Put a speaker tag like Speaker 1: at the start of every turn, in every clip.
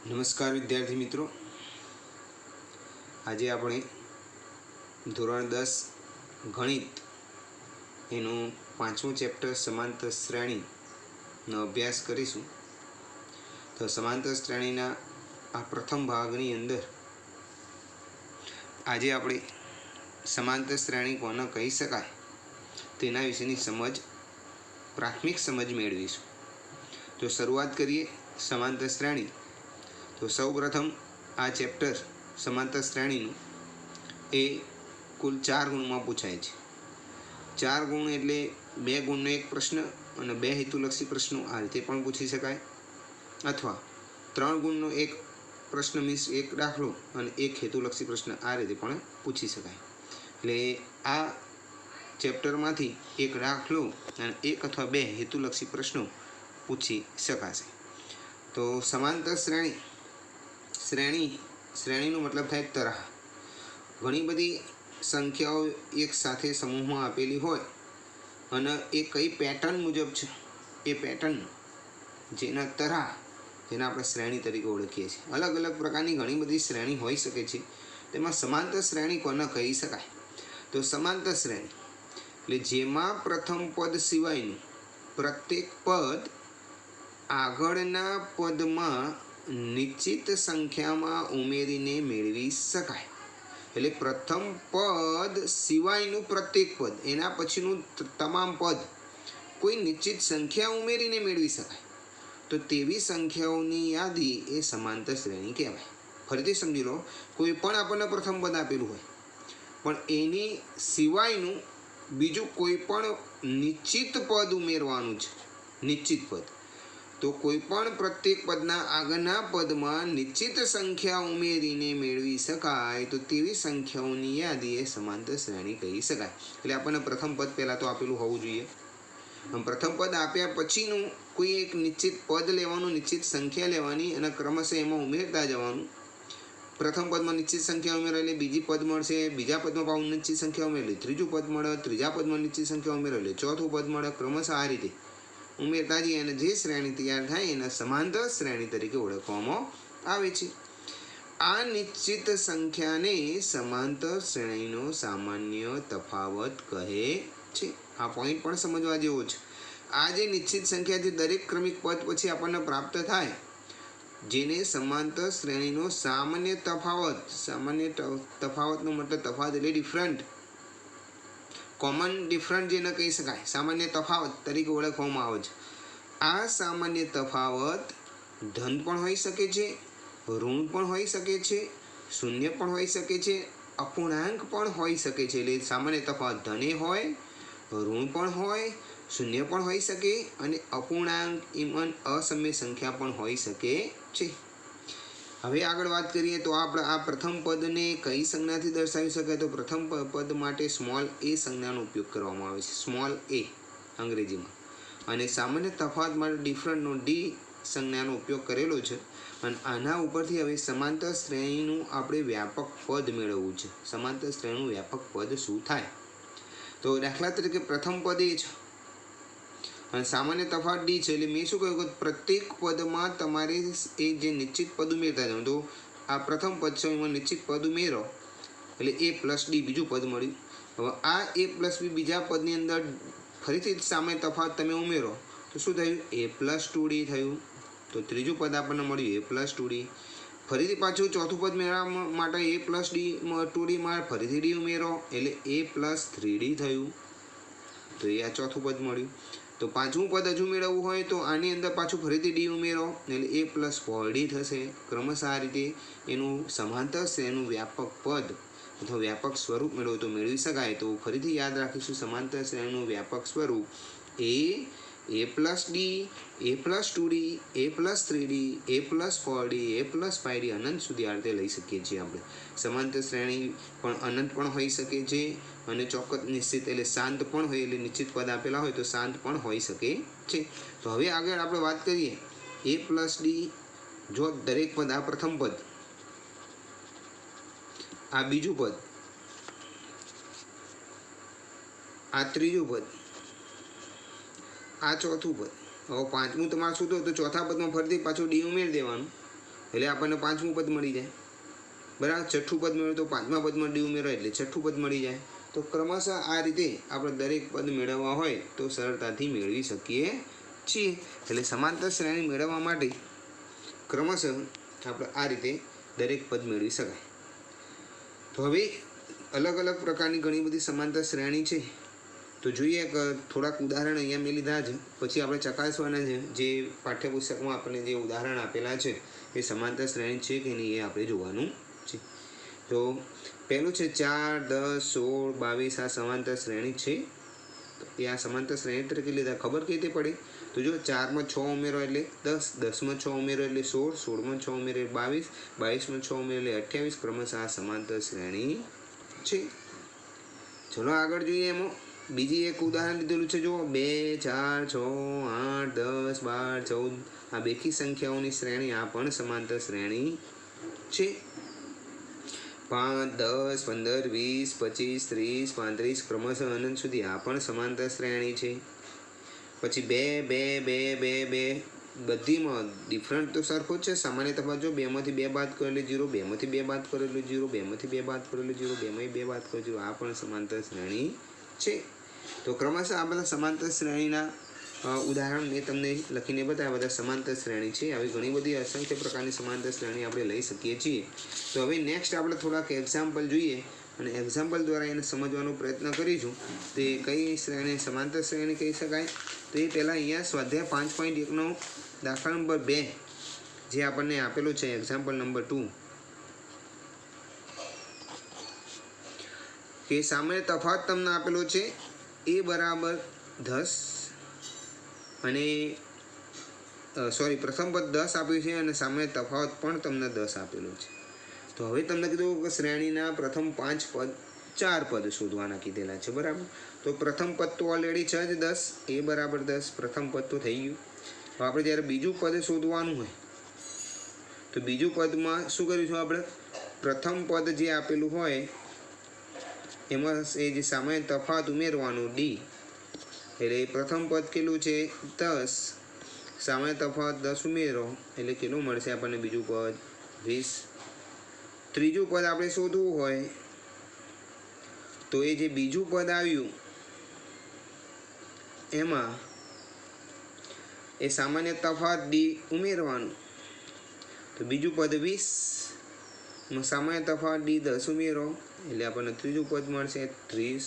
Speaker 1: નમસ્કાર વિદ્યાર્થી મિત્રો, આજે આપણે ધોરણ 10 ગણિત એનું 5મું ચેપ્ટર સમાંતર શ્રેણીનો અભ્યાસ કરીશું. તો સમાંતર શ્રેણીના આ પ્રથમ ભાગની અંદર આજે આપણે સમાંતર શ્રેણી કોને કહી શકાય તેના વિશેની સમજ, પ્રાથમિક સમજ મેળવીશું. તો શરૂઆત કરીએ સમાંતર શ્રેણી. તો સૌપ્રથમ આ ચેપ્ટર સમાંતર શ્રેણીનું એ કુલ 4 ગુણમાં પૂછાય છે. 4 ગુણ એટલે 2 ગુણનો એક પ્રશ્ન અને 2 હેતુલક્ષી પ્રશ્નો આ રીતે પણ પૂછી શકાય, અથવા 3 ગુણનો એક પ્રશ્ન મીન્સ એક દાખલો અને એક હેતુલક્ષી પ્રશ્ન આ રીતે પણ પૂછી શકાય. એટલે આ ચેપ્ટરમાંથી એક દાખલો અને એક અથવા 2 હેતુલક્ષી પ્રશ્નો પૂછી શકાશે. તો સમાંતર શ્રેણીનો મતલબ થાય તરાહ. ઘણી બધી સંખ્યાઓ એક સાથે સમૂહમાં આપેલી હોય અને એ કઈ પેટર્ન મુજબ છે એ પેટર્ન જેના તરાહ, જેના આપણે શ્રેણી તરીકે ઓળખીએ છીએ. અલગ અલગ પ્રકારની ઘણી બધી શ્રેણી હોઈ શકે છે. તેમાં સમાંતર શ્રેણી કોને કહી શકાય? તો સમાંતર શ્રેણી એટલે જેમાં પ્રથમ પદ સિવાયનું પ્રત્યેક પદ આગળના પદમાં નિશ્ચિત સંખ્યામાં ઉમેરીને મેળવી શકાય. એટલે પ્રથમ પદ સિવાયનું પ્રત્યેક પદ, એના પછીનું તમામ પદ કોઈ નિશ્ચિત સંખ્યા ઉમેરીને મેળવી શકાય. તો તેવી સંખ્યાઓની યાદી એ સમાંતર શ્રેણી કહેવાય. ફરીથી સમજી લો, કોઈ પણ આપણને પ્રથમ પદ આપેલું હોય પણ એની સિવાયનું બીજું કોઈ પણ નિશ્ચિત પદ ઉમેરવાનું છે. નિશ્ચિત પદ તો કોઈ પણ પ્રત્યેક પદના આગળના પદમાં નિશ્ચિત સંખ્યા ઉમેરીને મેળવી શકાય તો તેવી સંખ્યાઓની યાદી એ સમાંતર શ્રેણી કહી શકાય. એટલે આપણને પ્રથમ પદ પહેલાં તો આપેલું હોવું જોઈએ. પ્રથમ પદ આપ્યા પછીનું કોઈ એક નિશ્ચિત પદ લેવાનું, નિશ્ચિત સંખ્યા લેવાની અને ક્રમશઃ એમાં ઉમેરતા જવાનું. પ્રથમ પદમાં નિશ્ચિત સંખ્યા ઉમેરે એટલે બીજી પદ મળશે, બીજા પદમાં પાછું નિશ્ચિત સંખ્યા ઉમેરેલી ત્રીજું પદ મળે, ત્રીજા પદમાં નિશ્ચિત સંખ્યા ઉમેરેલી ચોથું પદ મળે. ક્રમશઃ આ રીતે ઉમેરતા જઈએ અને જે શ્રેણી તૈયાર થાય એને સમાંતર શ્રેણી તરીકે ઓળખવામાં આવે છે. આ નિશ્ચિત સંખ્યાને સમાંતર શ્રેણીનો સામાન્ય તફાવત કહે છે. આ પોઈન્ટ પણ સમજવા જેવો છે. આ જે નિશ્ચિત સંખ્યા જે દરેક ક્રમિક પદ પછી આપણને પ્રાપ્ત થાય, જેને સમાંતર શ્રેણીનો સામાન્ય તફાવત, સામાન્ય તફાવતનો મતલબ તફાવત એટલે ડિફરન્ટ, કોમન ડિફરન્ટ જેને કહી શકાય, સામાન્ય તફાવત તરીકે ઓળખવામાં આવે છે. આ સામાન્ય તફાવત ધન પણ હોઈ શકે છે, ઋણ પણ હોઈ શકે છે, શૂન્ય પણ હોઈ શકે છે, અપૂર્ણાંક પણ હોઈ શકે છે. એટલે સામાન્ય તફાવત ધને હોય, ઋણ પણ હોય, શૂન્ય પણ હોઈ શકે અને અપૂર્ણાંક ઇવન અસમ્ય સંખ્યા પણ હોઈ શકે છે. હવે આગળ વાત કરીએ તો આપણે આ પ્રથમ પદને કઈ સંજ્ઞાથી દર્શાવી શકાય? તો પ્રથમ પદ માટે સ્મોલ એ સંજ્ઞાનો ઉપયોગ કરવામાં આવે છે, સ્મોલ એ અંગ્રેજીમાં. અને સામાન્ય તફાવત માટે ડિફરન્ટનો ડી સંજ્ઞાનો ઉપયોગ કરેલો છે. અને આના ઉપરથી હવે સમાંતર શ્રેણીનું આપણે વ્યાપક પદ મેળવવું છે. સમાંતર શ્રેણીનું વ્યાપક પદ શું થાય? તો દાખલા તરીકે પ્રથમ પદ એ છે અને સામાન્ય તફાવત ડી છે. એટલે મેં શું કહ્યું કે પ્રત્યેક પદમાં તમારે એ જે નિશ્ચિત પદ ઉમેરતા જાઓ. તો આ પ્રથમ પદ છે, એમાં નિશ્ચિત પદ ઉમેરો એટલે એ પ્લસ ડી બીજું પદ મળ્યું. હવે આ એ પ્લસ બી બીજા પદની અંદર ફરીથી સામાન્ય તફાવત તમે ઉમેરો તો શું થયું? એ પ્લસ 2d થયું. તો ત્રીજું પદ આપણને મળ્યું એ પ્લસ 2d. ફરીથી પાછું ચોથું પદ મેળવવા માટે એ પ્લસ ડી 2d માં ફરીથી ડી ઉમેરો એટલે એ પ્લસ 3d થયું. તો એ આ ચોથું પદ મળ્યું. તો પાંચમું પદ હજુ મેળવવું હોય તો આની અંદર પાછું ફરીથી ડી ઉમેરો એટલે એ પ્લસ 4d થશે. ક્રમશઃ આ રીતે એનું સમાંતર શ્રેણીનું વ્યાપક પદ અથવા વ્યાપક સ્વરૂપ મેળવો તો મેળવી શકાય. તો ફરીથી યાદ રાખીશું, સમાંતર શ્રેણીનું વ્યાપક સ્વરૂપ એ પ્લસ ડી, એ પ્લસ 2d, એ પ્લસ 3d, એ પ્લસ 4d, એ પ્લસ 5d અનંત સુધી આ રીતે લઈ શકીએ છીએ આપણે. સમાંતર શ્રેણી પણ અનંત પણ હોઈ શકે છે અને ચોક્કસ નિશ્ચિત એટલે શાંત પણ હોય, એટલે નિશ્ચિત પદ આપેલા હોય તો શાંત પણ હોઈ શકે છે. તો હવે આગળ આપણે વાત કરીએ એ પ્લસ ડી. જો દરેક પદ, આ પ્રથમ પદ, આ બીજું પદ, આ ત્રીજું પદ, આ ચોથું પદ, હવે પાંચમું તમારે શું થયું? તો ચોથા પદમાં ફરીથી પાછું ડી ઉમેરી દેવાનું એટલે આપણને પાંચમું પદ મળી જાય, બરાબર. છઠ્ઠું પદ મેળવ્યું તો પાંચમા પદમાં ડી ઉમેરો એટલે છઠ્ઠું પદ મળી જાય. તો ક્રમશઃ આ રીતે આપણે દરેક પદ મેળવવા હોય તો સરળતાથી મેળવી શકીએ છીએ. એટલે સમાંતર શ્રેણી મેળવવા માટે ક્રમશઃ આપણે આ રીતે દરેક પદ મેળવી શકાય. તો હવે અલગ અલગ પ્રકારની ઘણી બધી સમાંતર શ્રેણી છે. તો જોઈએ કે થોડાક ઉદાહરણ અહીંયા મેં લીધા છે, પછી આપણે ચકાસવાના છે. જે પાઠ્યપુસ્તકમાં આપણને જે ઉદાહરણ આપેલા છે એ સમાંતર શ્રેણી છે કે નહીં એ આપણે જોવાનું છે. તો પહેલું છે 4, 10, 16, 22 આ સમાંતર શ્રેણી છે. તો એ આ સમાંતર શ્રેણી તરીકે લીધા. ખબર કઈ રીતે પડે? તો જો 4માં 6 ઉમેરો એટલે 10, 10માં 6 ઉમેરો એટલે 16, 16માં 6 ઉમેરો એટલે 22, 22માં 6 ઉમેરો એટલે 28. ક્રમશઃ આ સમાંતર શ્રેણી છે. ચલો આગળ જોઈએ. એમાં બીજી એક ઉદાહરણ લીધેલું છે. જો 2, 4, 6, 8, 10, 12, 14 આ બેકી સંખ્યાઓની શ્રેણી આ પણ સમાંતર શ્રેણી છે. 5, 10, 15, 20, 25, 30, 35 ક્રમશઃ અનંત સુધી આ પણ સમાંતર શ્રેણી છે. પછી 2, 2, 2, 2, 2 બધીમાં ડિફરન્ટ તો સરખો જ છે. સામાન્ય તફાવત જો 2માંથી 2 બાદ કરો એટલે 0, 2માંથી 2 બાદ કરો એટલે 0, 2માંથી 2 બાદ કરો એટલે 0, 2માંથી 2 બાદ કરો 0 આ પણ સમાંતર શ્રેણી છે. તો ક્રમશઃ આ બધા સમાંતર શ્રેણીના ઉદાહરણ મેં તમને લખીને બતાવ્યા. બધા સમાંતર શ્રેણી છે. આવી ઘણી બધી અસંખ્ય પ્રકારની સમાંતર શ્રેણી આપણે લઈ શકીએ છીએ. તો હવે નેક્સ્ટ આપણે થોડાક એક્ઝામ્પલ જોઈએ અને એક્ઝામ્પલ દ્વારા એને સમજવાનો પ્રયત્ન કરીશું. તે કઈ શ્રેણી સમાંતર શ્રેણી કહી શકાય? તો એ પહેલાં અહીંયા સ્વાધ્યાય 5.1નો દાખલા નંબર 2 જે આપણને આપેલો છે એક્ઝામ્પલ નંબર 2 કે સામાન્ય તફાવત તમને આપેલો છે a બરાબર 10 અને પ્રથમ પદ 10 આપ્યું છે અને સામાન્ય તફાવત પણ તમને 10 આપેલો છે. તો હવે તમને કીધું કે શ્રેણીના પ્રથમ 5 પદ 4 પદ શોધવાના કીધેલા છે, બરાબર. તો પ્રથમ પદ તો ઓલરેડી છે જ 10, a બરાબર 10 પ્રથમ પદ તો થઈ ગયું. તો આપણે જ્યારે બીજું પદ શોધવાનું હોય તો બીજું પદમાં શું કરીશું? આપણે પ્રથમ પદ જે આપેલું હોય એમાં એ જે સામાન્ય તફાવત ઉમેરવાનું d. એટલે પ્રથમ પદ કેટલું છે? 10, સામાન્ય તફાવત 10 ઉમેરો એટલે કેટલું મળશે આપણને? બીજું પદ 20. ત્રીજું પદ આપણે શોધવું હોય તો એ જે બીજું પદ આવ્યું એમાં એ સામાન્ય તફાવત d ઉમેરવાનું. તો બીજું પદ 20, સામાન્ય તફાવત d 10 ઉમેરો એટલે આપણને ત્રીજું પદ મળશે 30.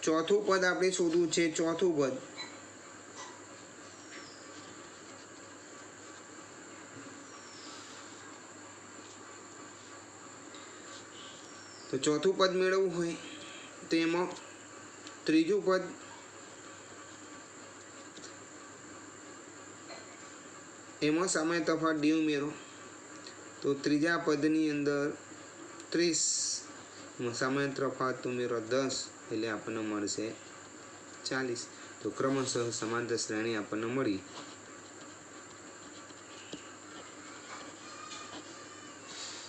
Speaker 1: ચોથું પદ આપણે શોધવું છે. ચોથું પદ તો ચોથું પદ મેળવવું હોય તો એમાં ત્રીજું પદ એમાં સામાન્ય તફાવત d ઉમેરો તો ત્રીજા પદની અંદર 30, સામાન્ય તફાવત ઉમેરો 10 એટલે આપણને મળશે 40. તો ક્રમશઃ સમાંતર શ્રેણી આપણને મળી.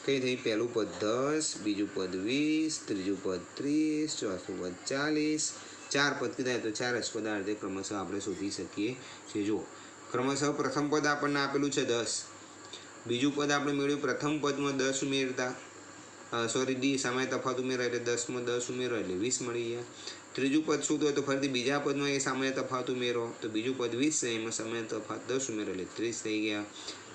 Speaker 1: કઈ થઈ? પહેલું પદ 10, બીજું પદ 20, ત્રીજું પદ 30, ચોથું પદ 40. 4 પદ કીધા તો 4 જ પદ આ રીતે ક્રમશઃ આપણે શોધી શકીએ છીએ. જુઓ ક્રમશઃ પ્રથમ પદ આપણને આપેલું છે 10, બીજું પદ આપણે મેળવ્યું પ્રથમ પદમાં 10 ઉમેરતા d સામાન્ય તફાવત ઉમેરો એટલે 10માં 10 ઉમેરો એટલે 20 મળી ગયા. ત્રીજું પદ શું હોય તો ફરીથી બીજા પદમાં એ સામાન્ય તફાવત ઉમેરો તો બીજું પદ 20 છે, એમાં સામાન્ય તફાવત 10 ઉમેરો એટલે 30 થઈ ગયા.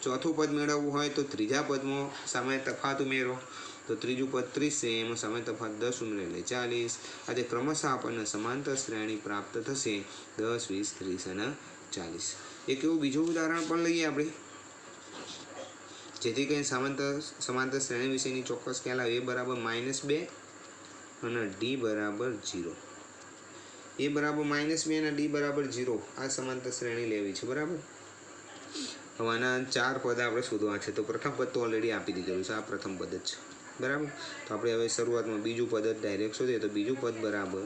Speaker 1: ચોથું પદ મેળવવું હોય તો ત્રીજા પદમાં સામાન્ય તફાવત ઉમેરો તો ત્રીજું પદ 30 છે, એમાં સામાન્ય તફાવત 10 ઉમેરો એટલે 40. આજે ક્રમશઃ આપણને સમાંતર શ્રેણી પ્રાપ્ત થશે 10, 20, 30 અને 40. એક એવું બીજું ઉદાહરણ પણ લઈએ આપણે જેથી કરીને સમાંતર શ્રેણી વિશેની ચોક્કસ ખ્યાલ આવે. a બરાબર -2 અને d બરાબર 0. a બરાબર -2 અને d બરાબર 0 આ સમાંતર શ્રેણી લેવી છે, બરાબર. હવે આના 4 પદ આપણે શોધવા છે. તો પ્રથમ પદ તો ઓલરેડી આપી દીધેલું છે, આ પ્રથમ પદ જ છે, બરાબર. તો આપણે હવે શરૂઆતમાં બીજું પદ જ ડાયરેક્ટ શોધીએ. તો બીજું પદ બરાબર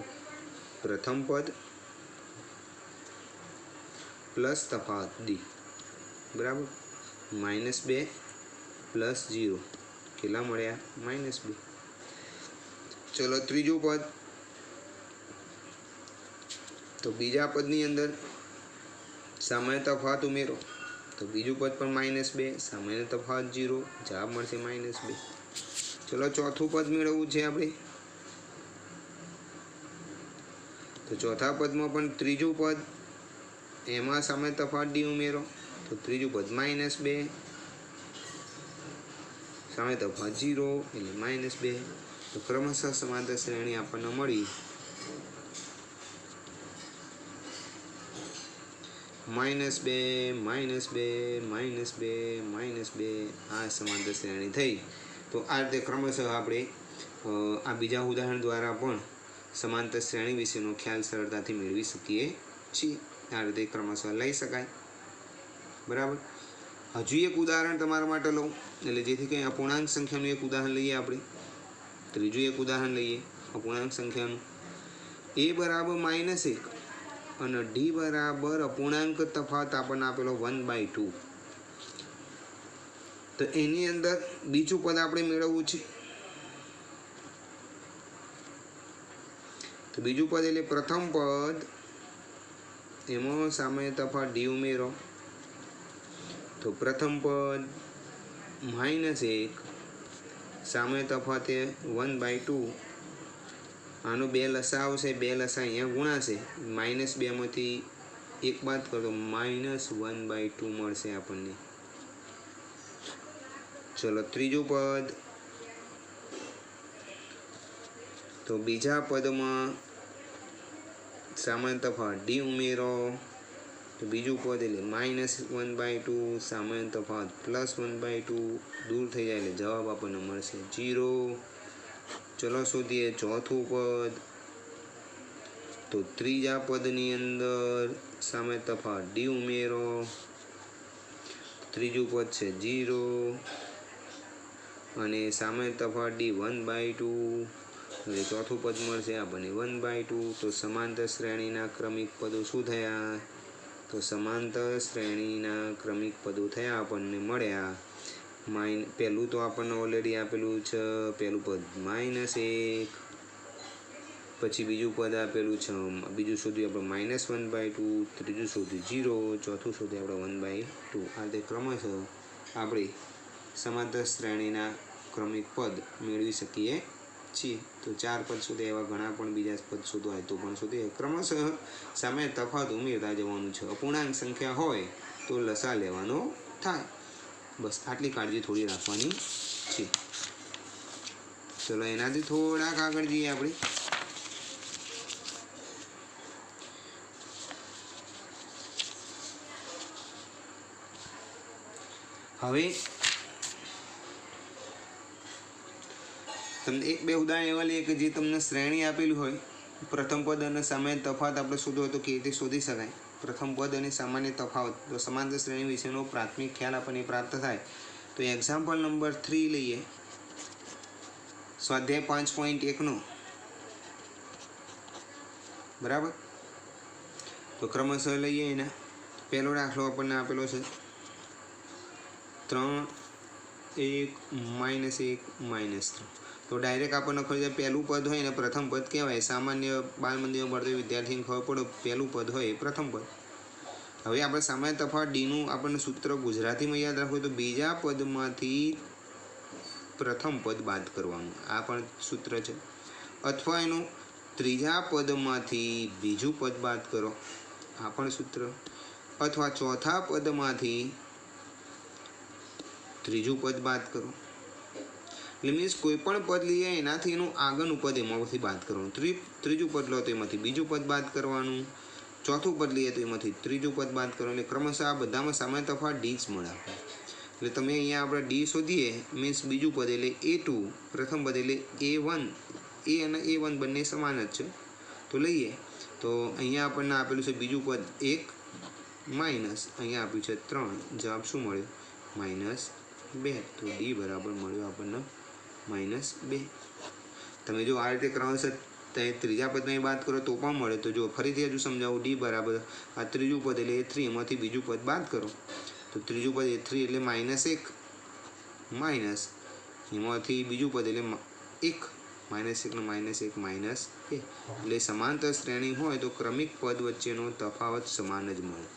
Speaker 1: પ્રથમ પદ પ્લસ તફાવત d બરાબર -2 પ્લસ 0 કેટલા મળ્યા? -2. ચલો ત્રીજું પદ તો બીજા પદની અંદર સામાન્ય તફાવત ઉમેરો तो बीजू पद पर -2 सामान्य तफावत 0 जवाब मळशे -2। चलो चौथुं पद मेळवવું છે આપણે। तो चौथा पद में पण त्रीजું पद एमां सामान्य तफावत डी उमेरो तो त्रीजું पद -2 सामान्य तफावत 0 એટલે -2। तो क्रमशः समांतर श्रेणी आपने मळी -2 -2 आ समांतर श्रेणी थई। तो आ रीते क्रमशः आपणे आ बीजा उदाहरण द्वारा पण समांतर श्रेणी विशेनो ख्याल सरळताथी मेळवी शकीए छीए। आ रीते क्रमशः लई शकाय। बराबर। हजू एक उदाहरण तमारा माटे लऊं એટલે જેથી કંઈ અપૂર્ણાંક સંખ્યાનું એક ઉદાહરણ લઈએ આપણે। ત્રીજું એક ઉદાહરણ લઈએ અપૂર્ણાંક સંખ્યાનું। a બરાબર -1 અને d બરાબર અપૂર્ણાંક તફાવત આપણને આપેલો 1/2। તો એની અંદર બીજું પદ આપણે મેળવવું છે। तो बीजू पद एटले प्रथम पद एमां सामान्य तफावत डी उमेरो तो प्रथम पद -1 सामान्य तफावत 1/2 आनो 2 लसा आवशे 2 लसा अहींया गुणाशे -2 मांथी 1 बाद करो तो -1/2 मळशे आपणने। चलो त्रीजું पद तो बीजा पद में सामान्य तफावत डी उमेरो तो बीजू पद एटले -1/2 सामान्य तफावत +1/2 दूर थई जाए एटले जवाब आपने मळशे 0। चलो शोधीए चौथुं पद तो त्रीजा पदनी अंदर सामान्य तफावत डी उमेरो त्रीजું पद छे 0 अने सामान्य तफावत डी 1/2 એટલે ચોથું પદ મળશે આપણને 1/2। તો સમાંતર શ્રેણીના ક્રમિક પદો શું થયા? તો સમાંતર શ્રેણીના ક્રમિક પદો થયા આપણને મળ્યા પહેલું તો આપણને ઓલરેડી આપેલું છે પહેલું પદ -1 પછી બીજું પદ આપેલું છે બીજું શોધ્યું આપણે -1/2 ત્રીજું શોધ્યું 0 ચોથું શોધ્યું આપણે 1/2। આ રીતે ક્રમશઃ આપણે સમાંતર શ્રેણીના ક્રમિક પદ મેળવી શકીએ છીએ। तो 4 पद शोधे एवा घणा पण बीजा पद शोधवा तो पण शोधे। क्रमशः सामान्य तफावत उमेरता जवानुं छे। अपूर्णांक संख्या होय तो लसा लेवानो थाय। बस आटली काळजी थोड़ी राखवानी छे। चलो एनाथी थोड़ा आगळ जईए आपणे। हवे तमने एक बे उदाहरण एवा लईए कि जे तमने श्रेणी आपेली होय प्रथम पद अने सामान्य तफावत आपणे शोधવો હોય તો કેવી રીતે શોધી શકાય? प्रथम पद अने सामान्य तफावत तो समांतर श्रेणी विशेनो प्राथमिक ख्याल आपणे प्राप्त थाय। तो एक्जाम्पल नंबर 3 लईए स्वाध्याय 5.1 नो। बराबर। तो क्रमशः लईए एना पहेलो दाखलो आपणे आपेलो छे 3 1 -3। तो डायरेक्ट आपने खबर जाए पहलू पद हो प्रथम पद कहवाय। सामान्य बाल मंदिर में भरता विद्यार्थी ने खबर पड़े पहलू पद हो प्रथम पद। हवे आपणे सामान्य तफावत डी नु आपने सूत्र गुजराती में याद राखवुं तो बीजा पद मांथी प्रथम पद बाद करवानुं आ पण सूत्र छे। अथवा एनु त्रीजा पद मांथी बीजू पद बाद करो आ पण सूत्र। अथवा चौथा पद मांथी त्रीजू पद बाद करो એટલે મીન્સ કોઈ પણ પદ લઈએ એનાથી એનું આગળનું પદ એમાંથી બાદ કરવાનું। ત્રીજું પદ લો તો એમાંથી બીજું પદ બાદ કરવાનું। ચોથું પદ લઈએ તો એમાંથી ત્રીજું પદ બાદ કરવાનું। એટલે ક્રમશઃ આ બધામાં સામાન્ય તફાવત ડી જ મળે। એટલે તમે અહીંયા આપણે ડી શોધીએ મીન્સ બીજું પદ એટલે A2 પ્રથમ પદ એટલે A1 A અને A1 બંને સમાન જ છે। તો લઈએ તો અહીંયા આપણને આપેલું છે બીજું પદ 1 માઇનસ અહીંયા આપ્યું છે 3 જવાબ શું મળ્યો -2। તો ડી બરાબર મળ્યો આપણને -2। તમે જો આ રીતે क्रमशः ત્રીજા પદની બાદ કરો તો પણ મળે। તો જો ફરીથી હજુ સમજાવું ડી બરાબર આ ત્રીજું પદ એટલે A3 એમાંથી બીજું પદ બાદ કરો તો ત્રીજું પદ A3 એટલે -1 માઇનસ એમાંથી બીજું પદ એટલે 1 -1 ને -1 -2 એટલે સમાંતર શ્રેણી હોય તો ક્રમિક પદ વચ્ચેનો તફાવત સમાન જ મળે।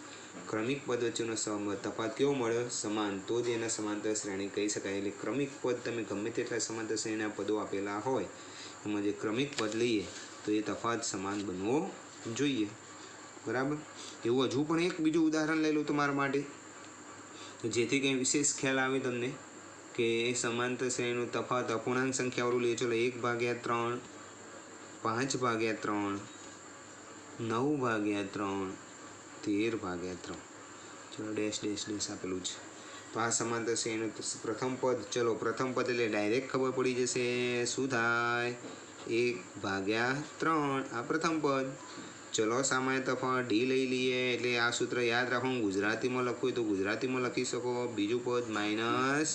Speaker 1: ક્રમિક પદ વચ્ચેનો તફાવત કેવો મળ્યો? સમાન. તો જ એને સમાંતર શ્રેણી કહી શકાય. એટલે ક્રમિક પદ તમે ગમે તેટલા સમાંતર શ્રેણીના પદો આપેલા હોય એમાં જે ક્રમિક પદ લઈએ તો એ તફાવત સમાન બનવો જોઈએ. બરાબર. એવું હજુ પણ એક બીજું ઉદાહરણ લઈ લો તમારા માટે, જેથી કંઈ વિશેષ ખ્યાલ આવે તમને કે સમાંતર શ્રેણીનો તફાવત અપૂર્ણાંક સંખ્યાવાળું લે. ચલો 1/3, 5/3, 9/3, 13/3. ચલો ડેશ ડેશ ડેશ આપેલું છે. તો આ સમાંતર શ્રેણીનું પ્રથમ પદ, ચલો પ્રથમ પદ એટલે ડાયરેક્ટ ખબર પડી જશે શું થાય? 1/3 આ પ્રથમ પદ. ચલો સામાન્ય તફાવત ડી લઈ લઈએ. એટલે આ સૂત્ર યાદ રાખો. ગુજરાતીમાં લખવું હોય તો ગુજરાતીમાં લખી શકો. બીજું પદ માઇનસ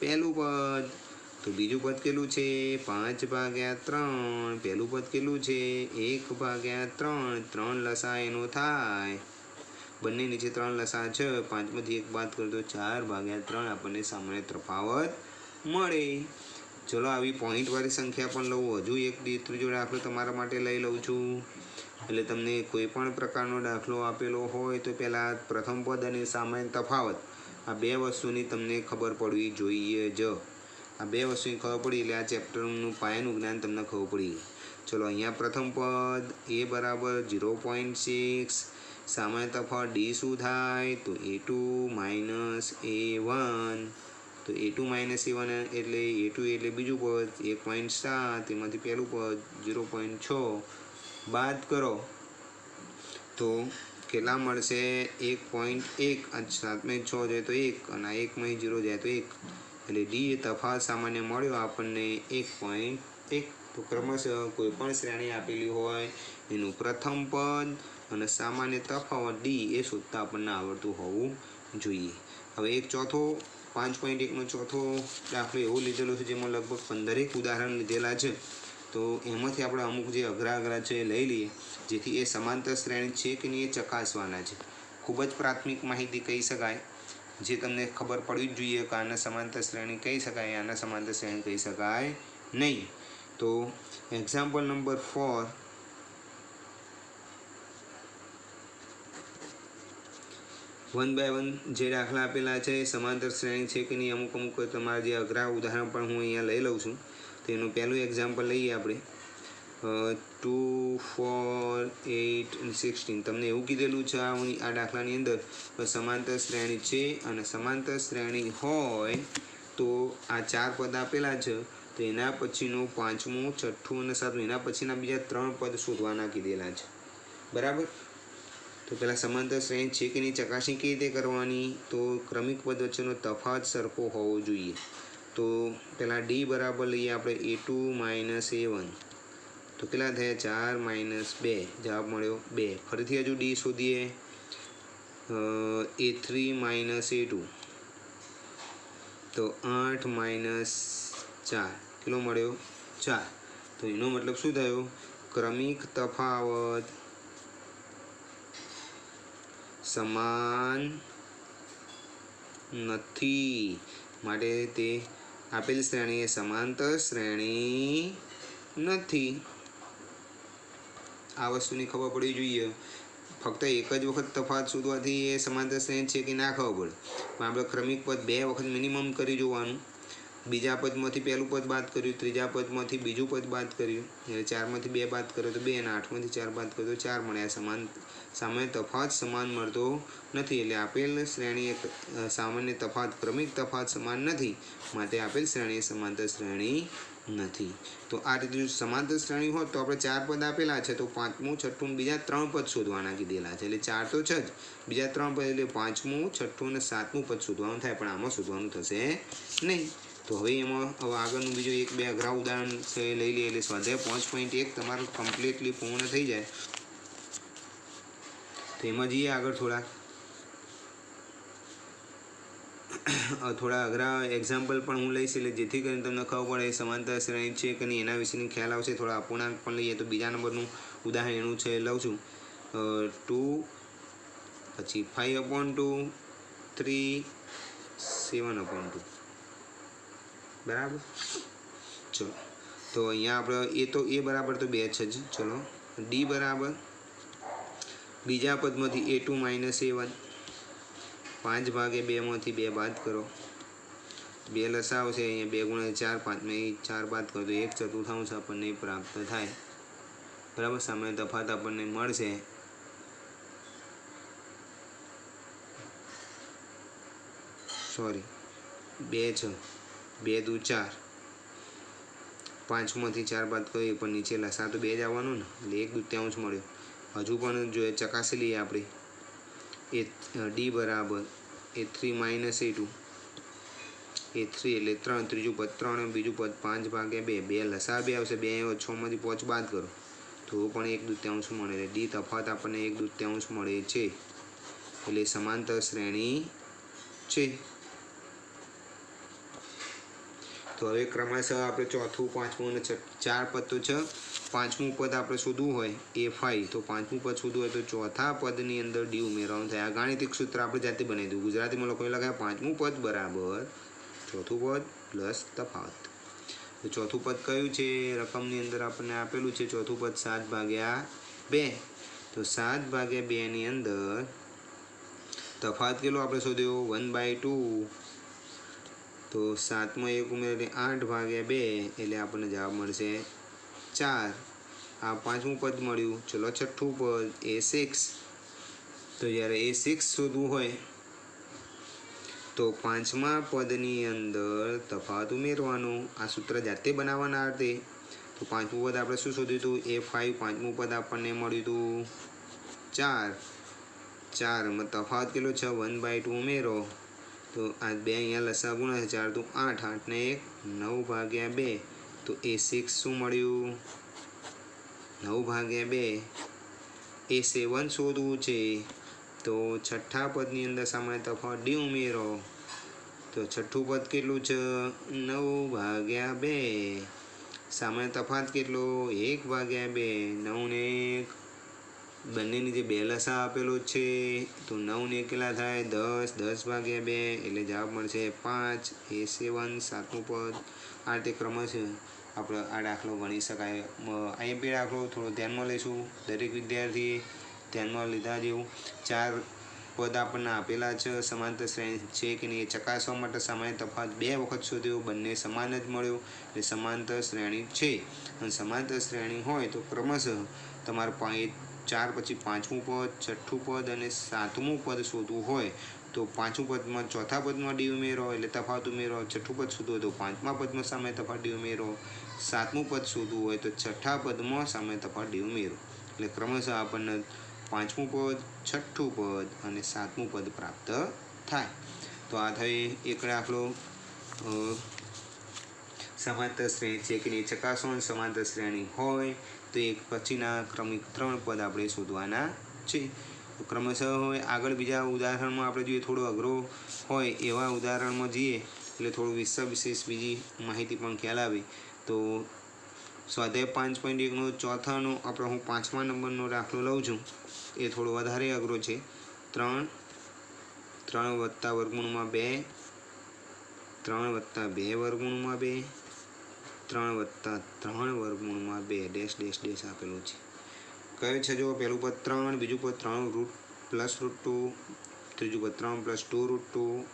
Speaker 1: પહેલું પદ. તો બીજું પદ કેટલું છે? 5/3. પહેલું પદ કેટલું છે? 1/3. 3 લસા એનો થાય. બંને નીચે 3 લસા છે. 5માંથી 1 બાદ કરો તો 4/3 આપણને સામાન્ય તફાવત મળે. ચલો આવી પોઈન્ટવાળી સંખ્યા પણ લઉં. હજુ એક ત્રીજો દાખલો તમારા માટે લઈ લઉં છું. એટલે તમને કોઈ પણ પ્રકારનો દાખલો આપેલો હોય તો પહેલાં પ્રથમ પદ અને સામાન્ય તફાવત આ બે વસ્તુની તમને ખબર પડવી જોઈએ જ. આ બે વસ્તુની ખબર પડી એટલે આ ચેપ્ટરનું પાયાનું જ્ઞાન તમને ખબર પડી. ચલો અહીંયા પ્રથમ પદ a બરાબર 0.6. સામાન્ય તફાવત ડી શું થાય? તો a2 માઇનસ a1. તો a2 માઇનસ a1 એટલે a2 એટલે બીજું પદ 1.7. એમાંથી પહેલું પદ 0.6 બાદ કરો તો કેટલા મળશે? 1.1. આ 7 6 જાય તો 1 અને આ 1 0 જાય તો 1. એટલે ડી એ તફાવત સામાન્ય મળ્યો આપણને 1.1. તો ક્રમશઃ કોઈ પણ શ્રેણી આપેલી હોય એનું પ્રથમ પદ અને સામાન્ય તફાવત ડી એ શોધતા આપણને આવડતું હોવું જોઈએ. હવે એક ચોથો 5.1નો ચોથો દાખલો એવો લીધેલો છે જેમાં લગભગ 15 ઉદાહરણ લીધેલા છે. તો એમાંથી આપણે અમુક જે અઘરા છે એ લઈ લઈએ, જેથી એ સમાંતર શ્રેણી છે કે નહીં એ ચકાસવાના છે. ખૂબ જ પ્રાથમિક માહિતી કહી શકાય, જે તમને ખબર પડવી જ જોઈએ કે આના સમાંતર શ્રેણી કહી શકાય, આના સમાંતર શ્રેણી કહી શકાય નહીં. તો example number 4, one by one જે દાખલા આપેલા છે એ સમાંતર શ્રેણી છે કે નહીં, અમુક તમારા જે અઘરા ઉદાહરણ પણ હું અહીંયા લઈ લઉં છું. તો એનું પહેલું એક્ઝામ્પલ લઈએ આપણે. 2, 4, 8 અને 16. તમને એવું કીધેલું છે આ દાખલાની અંદર સમાંતર શ્રેણી છે અને સમાંતર શ્રેણી હોય તો આ 4 પદ આપેલા છે. તો એના પછીનું 5મું, 6ઠ્ઠું અને 7મું એના પછીના બીજા 3 પદ શોધવાના કીધેલા છે. બરાબર. તો પહેલાં સમાંતર શ્રેણી છે કે નહીં ચકાસણી કેવી રીતે કરવાની? તો ક્રમિક પદ વચ્ચેનો તફાવત સરખો હોવો જોઈએ. તો પહેલાં ડી બરાબર લઈએ આપણે a2 માઇનસ a1. તો કેટલા થયા? 4 માઇનસ 2. જવાબ મળ્યો 2. ફરીથી હજુ ડી શોધીએ. a3 minus a2. તો 8 માઇનસ 4 કેટલો મળ્યો? 4. તો એનો મતલબ શું થયો? ક્રમિક તફાવત સમાન નથી, માટે તે આપેલ શ્રેણી એ સમાંતર શ્રેણી નથી. આ વસ્તુની ખબર પડવી જોઈએ. ફક્ત એક જ વખત તફાવત શોધવાથી એ સમાંતર શ્રેણી છે કે ના ખબર પડે, પણ આપણે ક્રમિક પદ 2 વખત મિનિમમ કરી જોવાનું. બીજા પદમાંથી પહેલું પદ બાદ કર્યું, ત્રીજા પદમાંથી બીજું પદ બાદ કર્યું, એટલે 4માંથી 2 બાદ કર્યો તો 2 અને 8માંથી 4 બાદ કર્યો તો 4 મળે. આ સામાન્ય તફાવત સમાન મળતો નથી. એટલે આપેલ શ્રેણી એક સામાન્ય તફાવત ક્રમિક તફાવત સમાન નથી, માટે આપેલ શ્રેણી સમાંતર શ્રેણી નથી. તો આ રીતે સમાંતર શ્રેણી હોત તો આપણે 4 પદ આપેલા છે તો 5મું, 6ઠ્ઠું બીજા 3 પદ શોધવાના કીધેલા છે. એટલે 4 તો છે જ, બીજા 3 પદ એટલે 5મું, 6ઠ્ઠું અને 7મું પદ શોધવાનું થાય, પણ આમાં શોધવાનું થશે નહીં. તો હવે આગળનું બીજું 1-2 અઘરા ઉદાહરણ છે લઈ લઈએ. એટલે સ્વાધ્યાય 5.1 તમારું કમ્પ્લીટલી પૂર્ણ થઈ જાય. તો એમાં જઈએ આગળ થોડા અઘરા એક્ઝામ્પલ પણ હું લઈશ, એટલે જેથી કરીને તમને ખબર પડે સમાંતર શ્રેણી છે કે નહીં એના વિશેની ખ્યાલ આવશે. થોડા અપૂર્ણાંક પણ લઈએ. તો બીજા નંબરનું ઉદાહરણ એનું છે લઉં છું. 2 પછી 5/2, 3, 7/2. બરાબર. ચલો તો અહીંયા આપણે એ બરાબર તો 2 છે જ. ચલો ડી બરાબર બીજા પદમાંથી a2 માઇનસ a1. 5 ભાગે 2 માંથી 2 બાદ કરો, 2 લસા આવશે અહીંયા 2 ગુણ્યા 4 5 में 4 બાદ કરો તો 1/4 આપણને પ્રાપ્ત થાય બરાબર। સામાન્ય તફાવત આપણને મળશે સોરી 2 6 2 દુ 4 5 માંથી 4 બાદ કરો એ પણ નીચે લસા તો 2 જ આવવાનું ને એટલે 1/2 મળ્યો। હજુ પણ જો ચકાસી લઈએ આપણે એ ડી બરાબર a3 માઇનસ a2 a3 એટલે 3 ત્રીજું પદ 3 બીજું પદ 5 ભાગે 2 2 લસા 2 આવશે 2 6 માંથી 5 બાદ કરો તો પણ 1/2 મળે એટલે ડી તફાવત આપણને 1/2 મળે છે એટલે સમાંતર શ્રેણી છે। તો હવે ક્રમશઃ આપણે ચોથું પાંચમું અને 4 પદ તો છે। પાંચમું પદ આપણે શોધવું હોય a5 તો પાંચમું પદ શોધવું હોય તો ચોથા પદની અંદર ડી ઉમેરવાનું થાય। આ ગાણિતિક સૂત્ર આપણે જાતે બનાવી દઉં ગુજરાતીમાં લખો લખાય પાંચમું પદ બરાબર ચોથું પદ પ્લસ તફાવત। તો ચોથું પદ કયું છે રકમની અંદર આપણને આપેલું છે ચોથું પદ 7 ભાગ્યા 2 તો 7 ભાગ્યા 2 ની અંદર તફાવત કેટલો આપણે શોધ્યો 1/2 તો 7 માં 1 ઉમેરીને 8 ભાગ્યા 2 એટલે આપણને જવાબ મળશે 4। આ પાંચમું પદ મળ્યું। ચલો છઠ્ઠું પદ a6 તો જ્યારે a6 શોધવું હોય તો પાંચમા પદની અંદર તફાવત ઉમેરવાનું। આ સૂત્ર જાતે બનાવવાના અર્થે તો પાંચમું પદ આપણે શું શોધ્યું હતું a5 પાંચમું પદ આપણને મળ્યું હતું 4 4માં તફાવત કેટલો છે 1/2 ઉમેરો તો આ 2 અહીંયા લસા ગુણ્યા 4 તો 8 8 ને 1 9 ભાગ્યા 2 તો a6 શું મળ્યું 9 ભાગ્યા 2 a7 શોધવું છે તો છઠ્ઠા પદની અંદર સામાન્ય તફાવત ડી ઉમેરો તો છઠ્ઠું પદ કેટલું છે 9 ભાગ્યા 2 સામાન્ય તફાવત કેટલો 1 ભાગ્યા 2 9 ને 1 બંનેની જે 2 લસા આપેલો છે તો 9 ને કેટલા થાય 10 10 ભાગ્યા 2 એટલે જવાબ મળશે 5 a7 સાતમું પદ। આ રીતે ક્રમ છે આપણે આ દાખલો ગણી શકાય। આઈએમપી દાખલો થોડો ધ્યાનમાં લઈશું દરેક વિદ્યાર્થીએ ધ્યાનમાં લીધા જેવું 4 પદ આપણને આપેલા છે સમાંતર શ્રેણી છે કે નહીં એ ચકાસવા માટે સામાન્ય તફાવત 2 વખત શોધ્યો બંને સમાન જ મળ્યો એટલે સમાંતર શ્રેણી છે। અને સમાંતર શ્રેણી હોય તો ક્રમશઃ તમારે 4 પછી પાંચમું પદ છઠ્ઠું પદ અને સાતમું પદ શોધવું હોય તો પાંચમું પદમાં ચોથા પદમાં ડી ઉમેરો એટલે તફાવત ઉમેરો। છઠ્ઠું પદ શોધવું હોય તો પાંચમા પદમાં સામાન્ય તફાવત ડી ઉમેરો। સાતમું પદ શોધવું હોય તો છઠ્ઠા પદમાં સામાન્ય તફાવત ડી ઉમેરો એટલે ક્રમશઃ આપણને પાંચમું પદ છઠ્ઠું પદ અને સાતમું પદ પ્રાપ્ત થાય। તો આ થઈ એક દાખલો સમાંતર શ્રેણી છે કે નહીં ચકાસો સમાંતર શ્રેણી હોય તો એક પછીના ક્રમિક 3 પદ આપણે શોધવાના છે। તો ક્રમશઃ હોય આગળ બીજા ઉદાહરણમાં આપણે જોઈએ થોડો અઘરો હોય એવા ઉદાહરણમાં જઈએ એટલે થોડું વિશેષ બીજી માહિતી પણ ખ્યાલ આવે। તો સ્વાધ્યાય 5.1નો ચોથાનો આપણે હું 5મા નંબરનો દાખલો લઉં છું એ થોડો વધારે અઘરો છે। 3 + વર્ગમૂળમાં 2 3 + 2 વર્ગમૂળમાં 2 3 + 3 વર્ગમૂળમાં 2 ડેશ ડેશ ડેશ આપેલું છે। કયું છે જો પહેલું પદ 3 બીજું પદ 3 √2 ત્રીજું પદ 3 + 2√2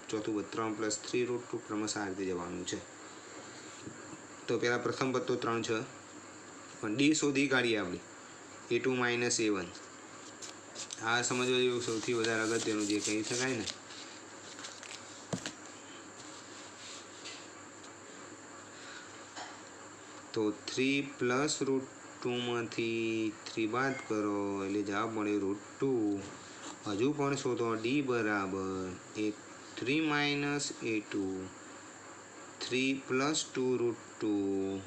Speaker 1: ચોથું પદ 3 + 3√2 ક્રમશઃ આ રીતે જવાનું છે। તો પહેલાં પ્રથમ પદ તો 3 છે પણ ડી શોધી કાઢીએ આપણે a2 - a1 આ સમજવા જેવું સૌથી વધારે અગત્યનું જે કહી શકાય ને તો 3 + √2 માંથી 3 બાદ કરો એટલે જવાબ મળે √2। હજુ પણ શોધો ડી બરાબર a3 - a2 3 + 2√2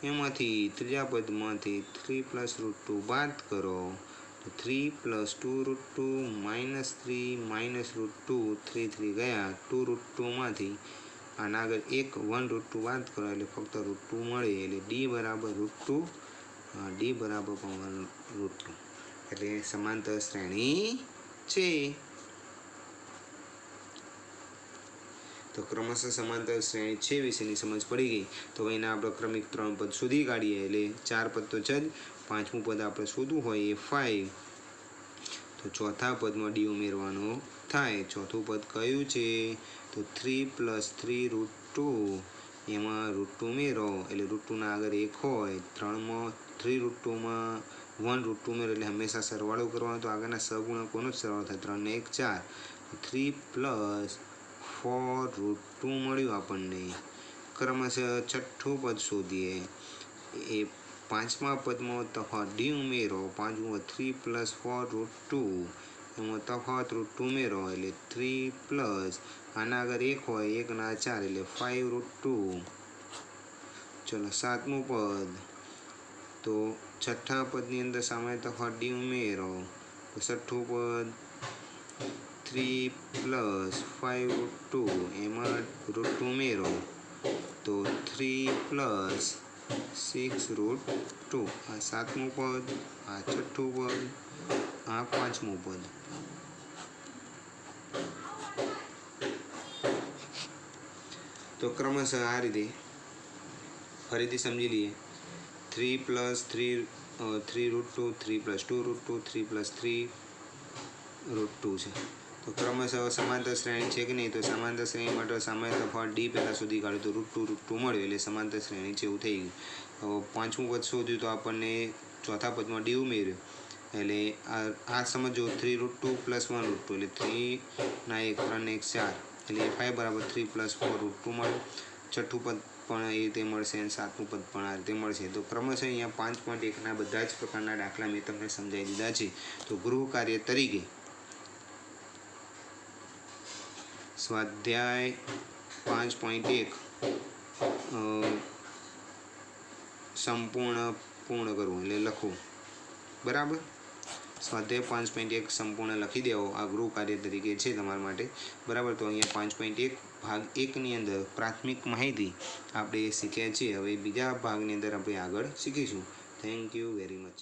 Speaker 1: એમાંથી ત્રીજા પદમાંથી 3 + √2 બાદ કરો તો 3 + 2√2 - 3 - √2 3 3 ગયા 2√2 માંથી આના આગળ 1 બાદ કરો એટલે ફક્ત √2 મળે એટલે ડી બરાબર √2 ડી બરાબર √2 એટલે સમાંતર શ્રેણી છે। તો ક્રમશઃ સમાંતર શ્રેણી છે વિશેની સમજ પડી ગઈ। તો એના આપણે ક્રમિક 3 પદ શોધી કાઢીએ એટલે 4 પદ તો છે જ પાંચમું પદ આપણે શોધવું હોય a5 તો ચોથા પદમાં ડી ઉમેરવાનું થાય. ચોથું પદ કયું છે? તો 3 + 3√2. એમાં √2 ઉમેરો એટલે √2ના આગળ 1 હોય. 3 √2માં 1 √2 ઉમેરો એટલે હંમેશા સરવાળો કરવાનો, તો આગળના સહગુણકોનો જ સરવાળો થાય. 3 ને 1 4. 3 + 4√2 મળ્યું આપણને. ક્રમશઃ છઠ્ઠું પદ શોધીએ. એ પાંચમા પદમાં તફાવત ડી ઉમેરો. પાંચમું 3 + 4√2. એમાં તફાવત √2 ઉમેરો એટલે 3 + આના આગળ 1 હોય, 1 ના 4 એટલે 5√2. ચલો સાતમું પદ. તો છઠ્ઠા પદની અંદર સામાન્ય તફાવત ડી ઉમેરો. તો છઠ્ઠું પદ 3 + 5√2. એમાં √2 ઉમેરો તો 3 + 6√2. આ સાતમું પદ, આ છઠ્ઠું પદ, આ પાંચમું પદ. તો ક્રમશઃ આ રીતે ફરીથી સમજી લઈએ. 3 + 3√2, 3 + 2√2, 3 + 3√2 છે. તો ક્રમશઃ સમાંતર શ્રેણી છે કે નહીં? તો સમાંતર શ્રેણી માટે સામાન્ય તફાવત ડી પહેલાં શોધી કાઢ્યું તો √2 મળ્યો એટલે સમાંતર શ્રેણી છે એવું થઈ ગયું. હવે પાંચમું પદ શોધ્યું તો આપણને ચોથા પદમાં ડી ઉમેર્યો એટલે આ સમજો 3√2 + 1√2 એટલે 3 ના 1, 3 ને 1 4 એટલે 5 = 3 + 4√2 મળ્યું. છઠ્ઠું પદ પણ એ રીતે મળશે અને સાતમું પદ પણ આ રીતે મળશે. તો ક્રમશઃ અહીંયા 5.1ના બધા જ પ્રકારના દાખલા મેં તમને સમજાવી દીધા છે. તો ગૃહ કાર્ય તરીકે સ્વાધ્યાય 5.1 પૂર્ણ કરવું એટલે લખવું. બરાબર. સ્વાધ્યાય 5.1 સંપૂર્ણ લખી દેવો. આ ગૃહ કાર્ય તરીકે છે તમારા માટે. બરાબર. તો અહીંયા 5.1 ભાગ 1ની અંદર પ્રાથમિક માહિતી આપણે શીખ્યા છીએ. હવે બીજા ભાગની અંદર આપણે આગળ શીખીશું. Thank you very much.